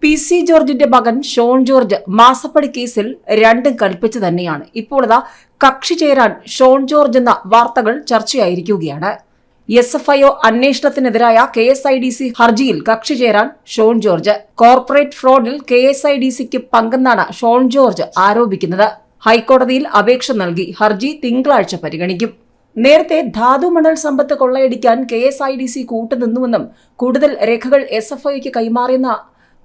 PC. ജോർജിന്റെ മകൻ ഷോൺ ജോർജ് മാസപ്പടി കേസിൽ രണ്ടും കൽപ്പിച്ചു തന്നെയാണ്. ഇപ്പോൾ കക്ഷി ചേരാൻ ഷോൺ ജോർജ് എന്ന വാർത്തകൾ ചർച്ചയായിരിക്കുകയാണ്. SFIO അന്വേഷണത്തിനെതിരായ KSIDC ഹർജിയിൽ കക്ഷി ചേരാൻ ഷോൺ ജോർജ്. കോർപ്പറേറ്റ് ഫ്രോഡിൽ KSIDCക്ക് പങ്കെന്നാണ് ഷോൺ ജോർജ് ആരോപിക്കുന്നത്. ഹൈക്കോടതിയിൽ അപേക്ഷ നൽകി. ഹർജി തിങ്കളാഴ്ച പരിഗണിക്കും. നേരത്തെ ധാതുമണൽ സമ്പത്ത് കൊള്ളയടിക്കാൻ KSIDC കൂട്ടുനിന്നുവെന്നും കൂടുതൽ രേഖകൾ SFIOയ്ക്ക് കൈമാറിയെന്ന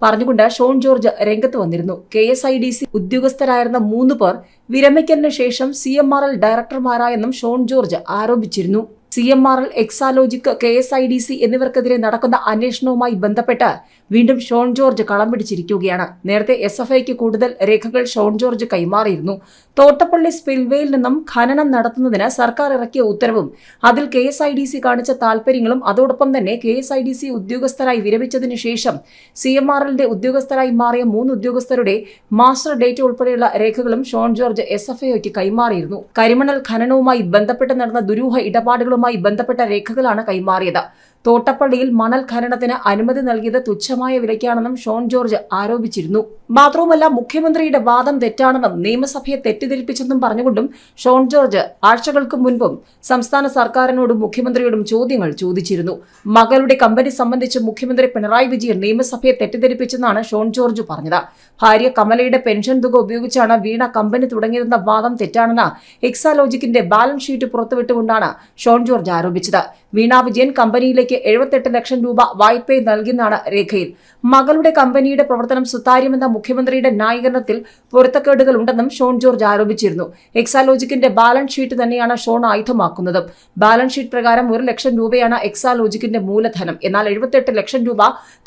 പറഞ്ഞുകൊണ്ട് ഷോൺ ജോർജ് രംഗത്ത് വന്നിരുന്നു. KSIDC ഉദ്യോഗസ്ഥരായിരുന്ന 3 പേർ വിരമിക്കലിന് ശേഷം CMRL ഡയറക്ടർമാരായെന്നും ഷോൺ ജോർജ് ആരോപിച്ചിരുന്നു. CMRL, എക്സാലോജിക്, KSIDC എന്നിവർക്കെതിരെ നടക്കുന്ന അന്വേഷണവുമായി ബന്ധപ്പെട്ട് വീണ്ടും ഷോൺ ജോർജ് കളം പിടിച്ചിരിക്കുകയാണ്. നേരത്തെ SFIക്ക് കൂടുതൽ രേഖകൾ ഷോൺ ജോർജ് കൈമാറിയിരുന്നു. തോട്ടപ്പള്ളി സ്പിൽവേയിൽ നിന്നും ഖനനം നടത്തുന്നതിന് സർക്കാർ ഇറക്കിയ ഉത്തരവും അതിൽ KSIDC കാണിച്ച താൽപര്യങ്ങളും അതോടൊപ്പം തന്നെ KSIDC ഉദ്യോഗസ്ഥരായി വിരമിച്ചതിനു ശേഷം CMRLന്റെ ഉദ്യോഗസ്ഥരായി മാറിയ 3 ഉദ്യോഗസ്ഥരുടെ മാസ്റ്റർ ഡേറ്റ് ഉൾപ്പെടെയുള്ള രേഖകളും ഷോൺ ജോർജ് SFIക്ക് കൈമാറിയിരുന്നു. കരിമണൽ ഖനനവുമായി ബന്ധപ്പെട്ട് നടന്ന ദുരൂഹ ഇടപാടുകളുമായി ബന്ധപ്പെട്ട രേഖകളാണ് കൈമാറിയത്. തോട്ടപ്പള്ളിയിൽ മണൽ ഖനനത്തിന് അനുമതി നൽകിയത് തുച്ഛമായ വിലയ്ക്കാണെന്നും ഷോൺ ജോർജ് ആരോപിച്ചിരുന്നു. മാത്രവുമല്ല, മുഖ്യമന്ത്രിയുടെ വാദം തെറ്റാണെന്നും നിയമസഭയെ തെറ്റിദ്ധരിപ്പിച്ചെന്നും പറഞ്ഞുകൊണ്ടും ഷോൺ ജോർജ് ആഴ്ചകൾക്ക് മുൻപും സംസ്ഥാന സർക്കാരിനോടും മുഖ്യമന്ത്രിയോടും ചോദ്യങ്ങൾ ചോദിച്ചിരുന്നു. മകളുടെ കമ്പനി സംബന്ധിച്ച് മുഖ്യമന്ത്രി പിണറായി വിജയൻ നിയമസഭയെ തെറ്റിദ്ധരിപ്പിച്ചെന്നാണ് ഷോൺ ജോർജ് പറഞ്ഞത്. ഭാര്യ കമലയുടെ പെൻഷൻ തുക ഉപയോഗിച്ചാണ് വീണ കമ്പനി തുടങ്ങിയതെന്ന വാദം തെറ്റാണെന്ന് എക്സാലോജിക്കിന്റെ ബാലൻസ് ഷീറ്റ് പുറത്തുവിട്ടുകൊണ്ടാണ് ഷോൺ ജോർജ് ആരോപിച്ചത്. വീണ വിജയൻ കമ്പനിയിലേക്ക് 78 ലക്ഷം രൂപ വായ്പ നൽകിയെന്നാണ് രേഖയിൽ. മകളുടെ കമ്പനിയുടെ പ്രവർത്തനം സുതാര്യമെന്ന മുഖ്യമന്ത്രിയുടെ ന്യായീകരണത്തിൽ പൊരുത്തക്കേടുകൾ ഉണ്ടെന്നും ഷോൺ ജോർജ് ആരോപിച്ചിരുന്നു. എക്സാലോജിക്കിന്റെ ബാലൻസ് ഷീറ്റ് തന്നെയാണ് ഷോൺ ആയുധമാക്കുന്നത്. ബാലൻസ് ഷീറ്റ് പ്രകാരം 1 ലക്ഷം രൂപയാണ് എക്സാലോജിക്കിന്റെ മൂലധനം. എന്നാൽ 78 ലക്ഷം രൂപ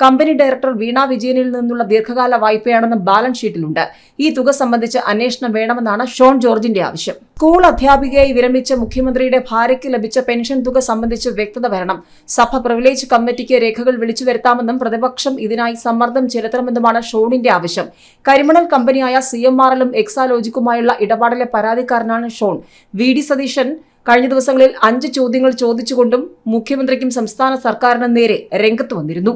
കമ്പനി ഡയറക്ടർ വീണ വിജയനിൽ നിന്നുള്ള ദീർഘകാല വായ്പയാണെന്നും ബാലൻസ് ഷീറ്റിലുണ്ട്. ഈ തുക സംബന്ധിച്ച് അന്വേഷണം വേണമെന്നാണ് ഷോൺ ജോർജിന്റെ ആവശ്യം. സ്കൂൾ അധ്യാപികയായി വിരമിച്ച മുഖ്യമന്ത്രിയുടെ ഭാര്യയ്ക്ക് ലഭിച്ച പെൻഷൻ തുക സംബന്ധിച്ച് വ്യക്തത വരണം. സഭ പ്രിവിലേജ് കമ്മിറ്റിക്ക് രേഖകൾ വിളിച്ചു വരുത്താമെന്നും പ്രതിപക്ഷം ഇതിനായി സമ്മർദ്ദം ചെലുത്തണമെന്നുമാണ് ഷോണിന്റെ ആവശ്യം. കരിമണൽ കമ്പനിയായ CMRLും എക്സാലോജിക്കുമായുള്ള ഇടപാടിലെ പരാതിക്കാരനാണ് ഷോൺ. VD സതീശൻ കഴിഞ്ഞ ദിവസങ്ങളിൽ 5 ചോദ്യങ്ങൾ ചോദിച്ചുകൊണ്ടും മുഖ്യമന്ത്രിക്കും സംസ്ഥാന സർക്കാരിനും നേരെ രംഗത്ത് വന്നിരുന്നു.